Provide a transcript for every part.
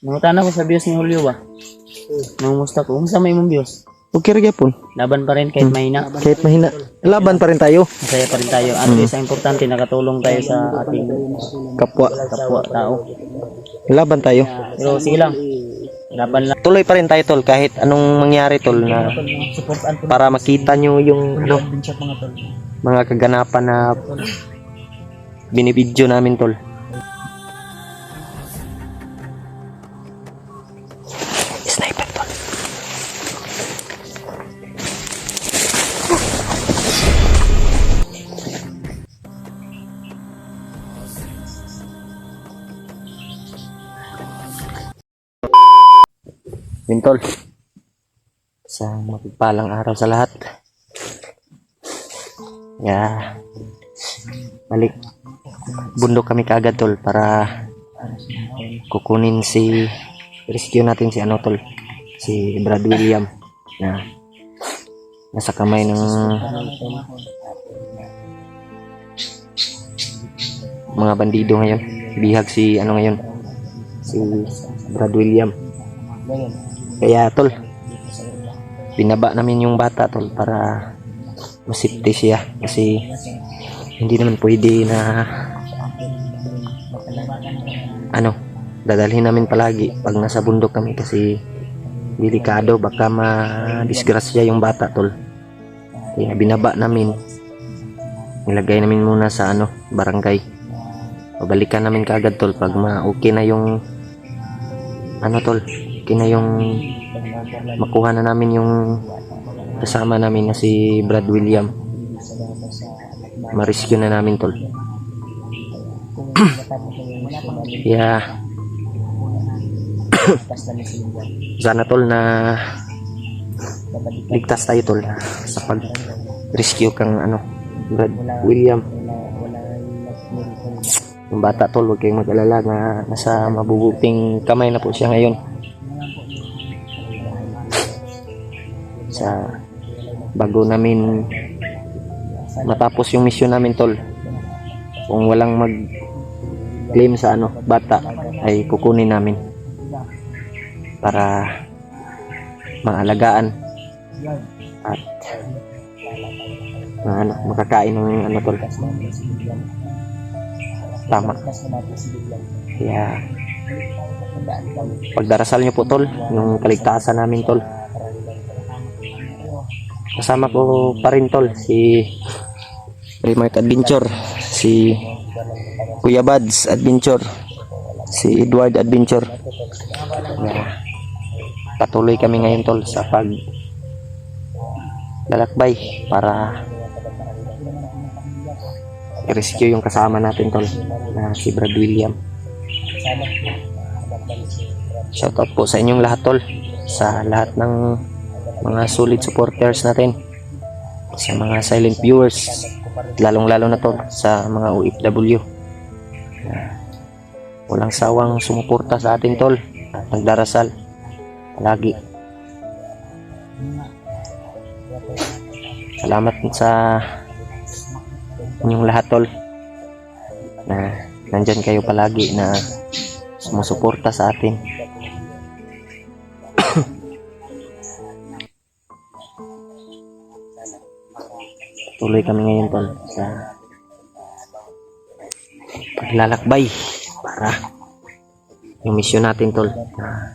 Nangutana ko sa views ni Julio ba? Nangumusta ko. Kumusta may mong views? Okay ra gyapon. Laban pa rin kahit mahina. Kahit mahina, laban pa rin tayo. Masaya pa rin tayo. At least ang importante, nakatulong tayo sa ating Kapwa. kapwa tao. Laban tayo. Pero sige lang. Laban lang. Tuloy pa rin tayo tol kahit anong mangyari tol na para makita nyo yung ano, mga kaganapan na binibidyo namin tol. Sniper tol. Tol, isang mapagpalang araw sa lahat. Balik bundok kami kaagad tol para kukunin rescue natin si ano tol, si Brad William na nasa kamay ng mga bandido ngayon. Bihag si ano ngayon, si Brad William. Kaya tol, binaba namin yung bata tol para masipte siya kasi hindi naman pwede na ano, dadalhin namin palagi pag nasa bundok kami kasi delikado, baka ma-disgrasya yung bata tol. Kaya binaba namin, nilagay namin muna sa ano, barangay. Pabalikan namin kaagad tol pag okay na yung ano tol, okay na yung makuha na namin yung kasama namin na si Brad William. Ma-rescue na namin tol. Sana tol na ligtas tayo tol sa pag-rescue kang ano, Brad William. Yung bata tol, huwag kayong mag-alala na nasa mabubuting kamay na po siya ngayon. Sa bago namin matapos yung mission namin tol, kung walang mag-claim sa ano, bata ay kukunin namin para maalagaan at ano, makakain ng ano tol. Tama. Kaya pagdarasal nyo po tol yung kaligtasan namin tol. Kasama ko pa rin tol si Remark Adventure, si Kuya Bads Adventure, si Edward Adventure. Patuloy kami ngayon tol sa lalakbay para i-rescue yung kasama natin tol na si Brad William. Shoutout po sa inyong lahat tol, sa lahat ng mga solid supporters natin, sa mga silent viewers, lalong lalo na tol sa mga OFW. Walang sawang sumuporta sa atin tol at nagdarasal palagi. Salamat sa inyong lahat tol na nandyan kayo palagi na sumusuporta sa atin. Tuloy kami ngayon tol sa paglalakbay para yung mission natin tol na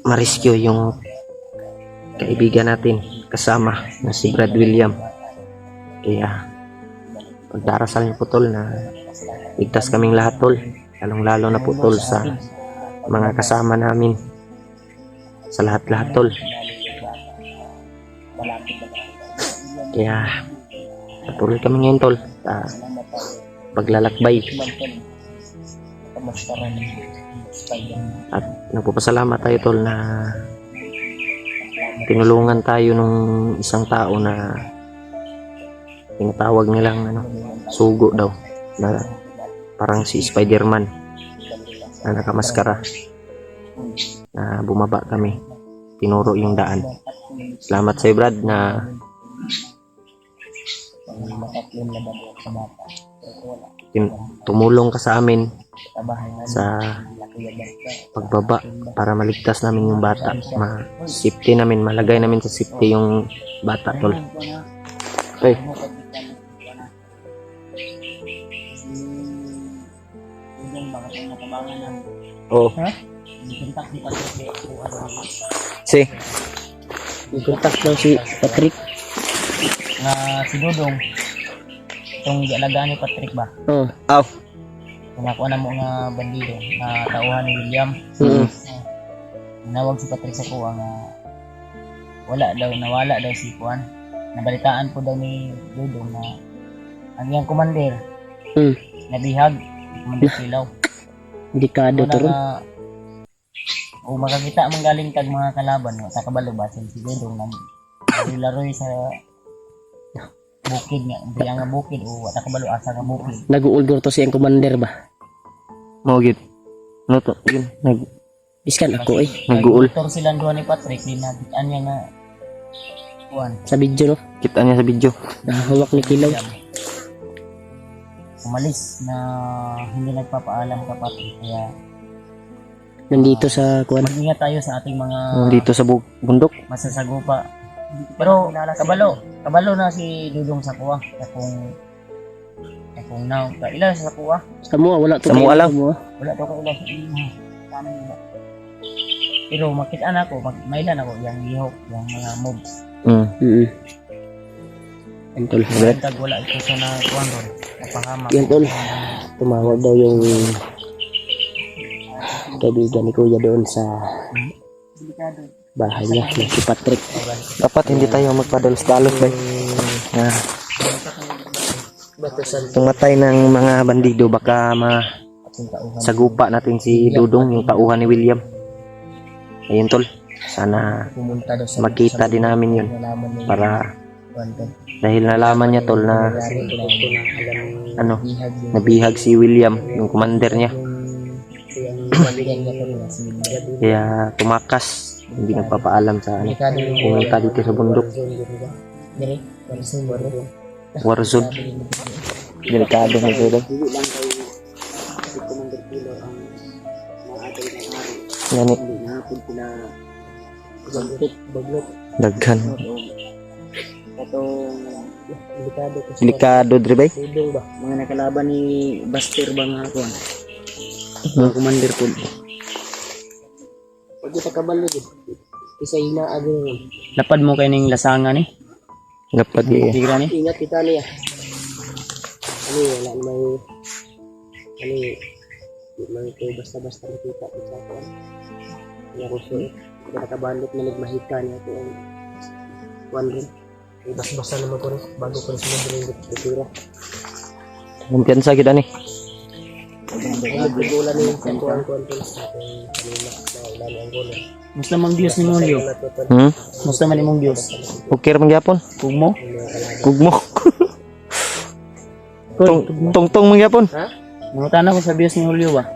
ma-rescue yung kaibigan natin kasama na si Brad William. Kaya pagdarasal niyo po tol na ligtas kaming lahat tol, lalong lalo na po tol sa mga kasama namin, sa lahat-lahat tol. Kaya patuloy kami ngayon tol sa paglalakbay at nagpapasalamat tayo tol na tinulungan tayo nung isang tao na tinatawag nilang ano, sugo daw, na parang si Spider-Man na nakamaskara, na bumaba kami, tinuro yung daan. Salamat sa Brad na tumulong ka sa amin sa pagbaba para maligtas namin yung bata. Safety namin, malagay namin sa safety yung bata, tol. Ay, oh. Si Nag-contact daw si Patrick. Si Dudong itong gialagaan ni Patrick ba Oh. aw. kunakuha na mo nga bandido na tauhan ni William. Nawag si Patrick sa kuha nga nawala daw si Juan. Nabalitaan po daw ni Dudong na ang iyang commander nabihag commander Silaw. Delikado to ron. O makakita man galing tag mga kalaban sa kabalo ba si Dudong nang laroy sa bukid nga bukid o wata kabalo asa nga bukid. Nag-uulgor to siyang commander ba? Mogit. No to, yun. Iskan ako Nag-uul. Motor sila duha ni Patrick din nabitan niya nga Juan. sa video no. Kita niya sa video. Nahawak ni Kilaw. Umalis na hindi nagpapaalam ka Patrick kaya Nandito sa kuan. mag-ingat tayo sa ating mga Dito sa bundok. masasagupa. Pero kabalo na si Dudong sa kuha. Kung now, ilan sa kuha? Samua wala to. Samua lang. Wala to ka ilan sa kuha. Pero makita na ako, mailan ako yung ihok, yung mga mobs. Yan tol. Tag wala ito sa na kuha ron. Napahamak. Yan tol. Tumawag daw yung kaibigan ni Kuya doon sa bahay niya, si Patrick. Dapat hindi tayo magpadalos-dalos ba? Tumatay ng mga bandido baka sagupa natin si Dudong, yung tauhan ni William. Ayun tol, sana Pumunta daw sa makita din namin yun para dahil nalaman niya tol na nabihag si William, yung commander niya. Kaya tumakas, hindi nagpapaalam sa pumunta dito sa bundok. Warzone. Delikado na ito. Ganit. Daghan. Delikado dre bay. Dudong ba? Mga nakalaban ni Buster ba nga kuan? Mga commander po. Pag kita kabalo din. Isa ina agad yun. Lapad mo kayo ng lasangan eh. Dapat Tigra ni. Ingat kita niya. Wala may may ito basta-basta nakita ko sa kuan. Kaya ko siya. Kaya nakabalot na nagmahika niya ito ang kuan rin. Basta-basta naman ko rin. Bago ko rin sila rin ito. kumpiyansa kita ni. Nagbulan niya sa kuan-kuan ko sa ating kanina na ulan ang gulo. Musta mang Diyos ni Monyo? Musta man imong Diyos? Okay ra man gyapon. Kugmo? Kugmo. Tong man gyapon. Nangutana ko sa Diyos ni Julio ba?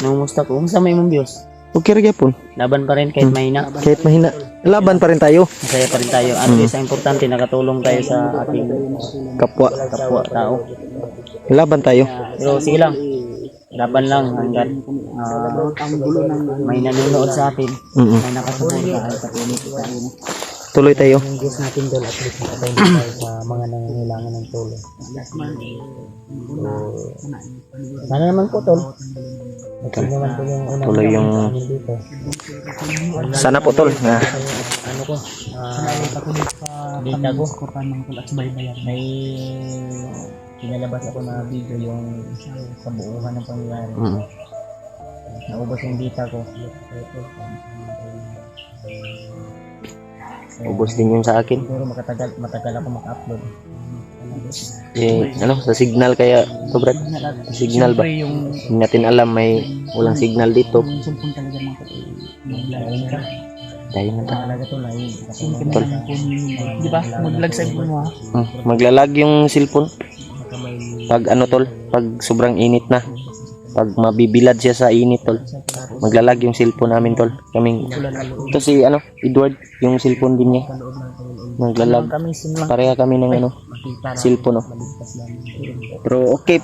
Nangumusta ko? Musta may imong Diyos? Okay ra gyapon. Laban pa rin kahit mahina. Kahit mahina, laban pa rin tayo. Masaya pa rin tayo. At least ang importante nakatulong tayo sa ating Kapwa. tao. Laban tayo. Pero sige lang. Laban lang hanggat may nanonood sa atin. May nakasuporta ay patuloy tayo. Tuloy tayo. Ang Diyos natin doon at least nakatayin tayo sa mga nangangailangan ng tulong. Sana naman po tol. Ito naman po yung unang Tuloy yung dito. sana po tol na Ano ko? Data ko. May pinalabas ako na video yung kabuuhan ng pangyayari. Naubos yung data ko. ubos din yun sa akin. Siguro matagal ako mag-upload. Sa signal kaya to Brad. Signal ba? Hindi natin alam may walang signal dito. Dahil na Talaga to na Tol. di ba? Maglag sa mo ha. Maglalag yung cellphone. Pag ano tol, pag sobrang init na. Pag mabibilad siya sa init, tol, maglalag yung cellphone namin, tol. Kaming, ito si, Edward, yung cellphone din niya. Maglalag. Kami sinulang Pareha kami ng, makita na cellphone, no. maligtas namin. Pero okay,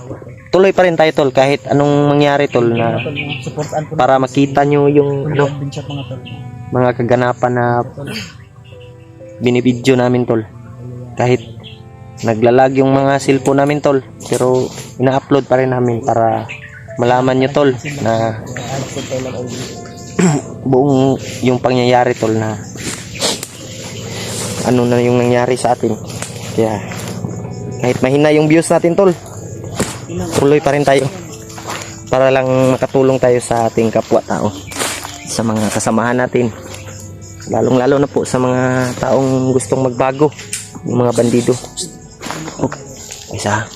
tuloy pa rin tayo, tol, kahit anong mangyari, tol, na Supportan po para makita nyo yung, adventure mga tol. mga kaganapan na binibidyo namin, tol. Kahit naglalag yung mga cellphone namin, tol, pero ina-upload pa rin namin para malaman nyo, tol, na buong yung pangyayari, tol, na ano na yung nangyari sa atin. Kaya kahit mahina yung views natin, tol, tuloy pa rin tayo para lang makatulong tayo sa ating kapwa-tao, sa mga kasamahan natin, lalong lalo na po sa mga taong gustong magbago, yung mga bandido. Okay, isa.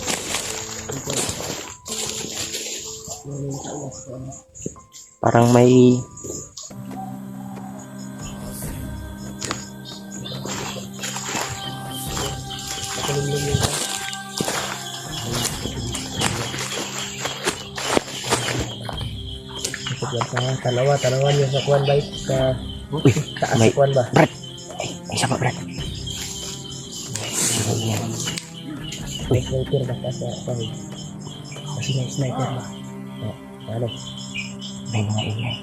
Parang may Tanawan niya sa kuwan ba? Sa taas may sa kuwan ba? Brad. Ay, isa pa, Brad. May sniper ba sa sahig? Kasi may sniper ba? Ano? May mga ingay.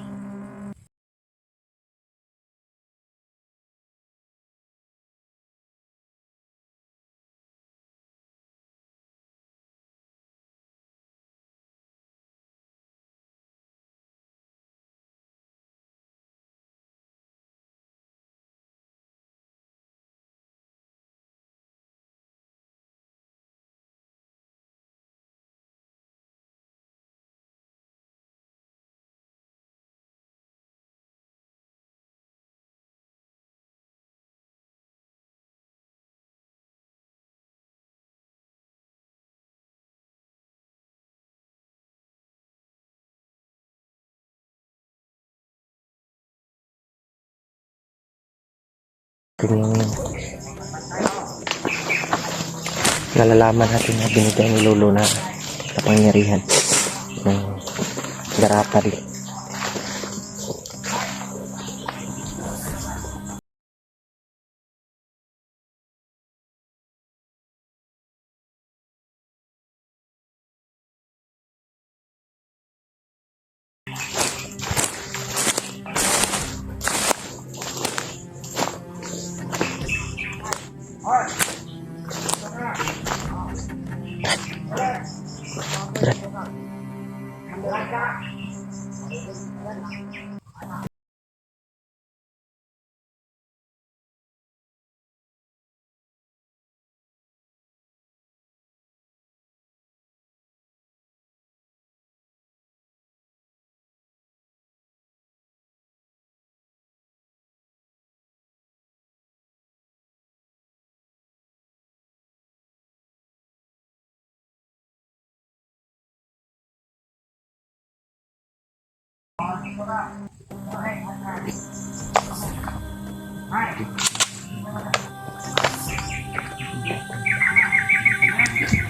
Yung nalalaman natin na binigay ni Lolo na kapangyarihan ng garapa rin.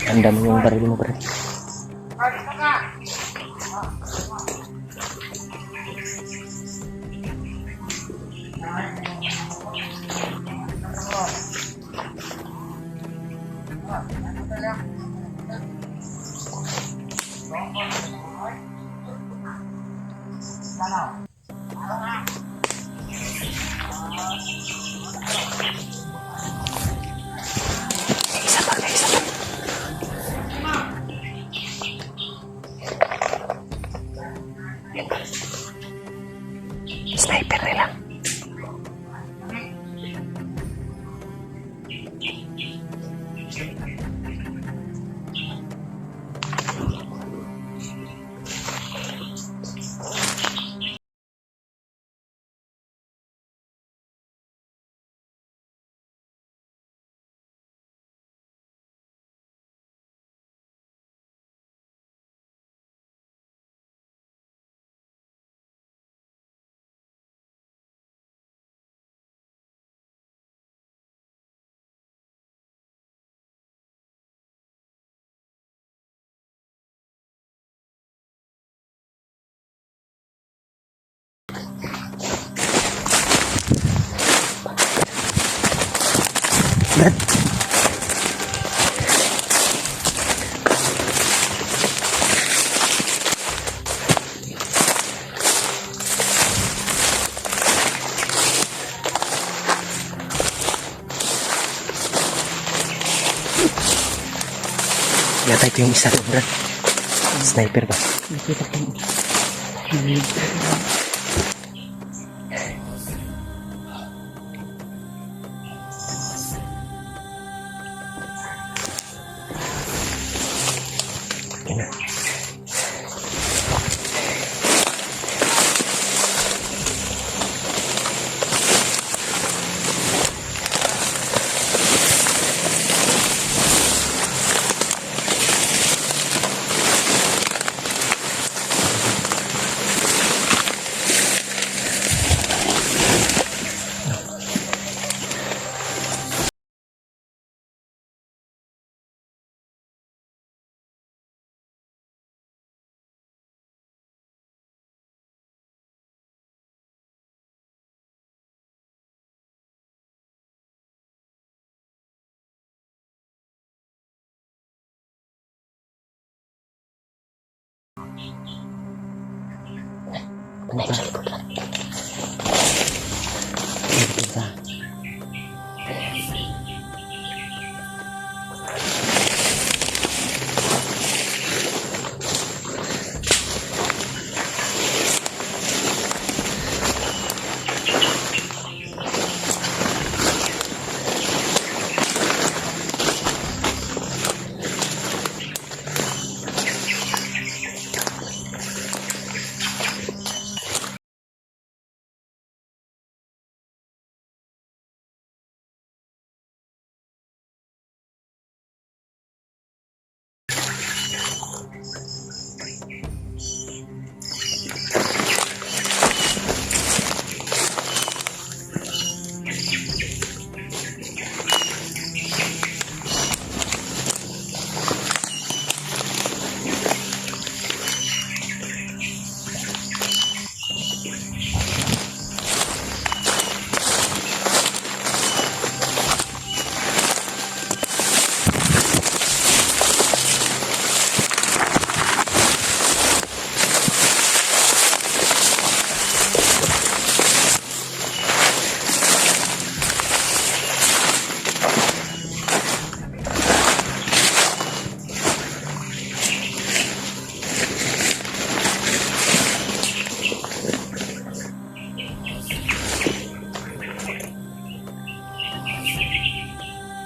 Ang dami yung baril mo, Brad. Isa pa, isa pa. Sniper nila. Brad. Yata ito yung isa doon, Brad. Sniper ba? Nakita ko. Yan. Ano sa likod lang? Dito ba?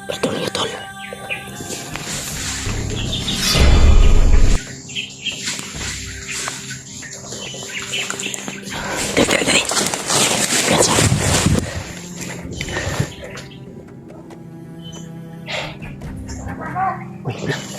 Patuloy, tol. Dali. Piansa. Uy, wala.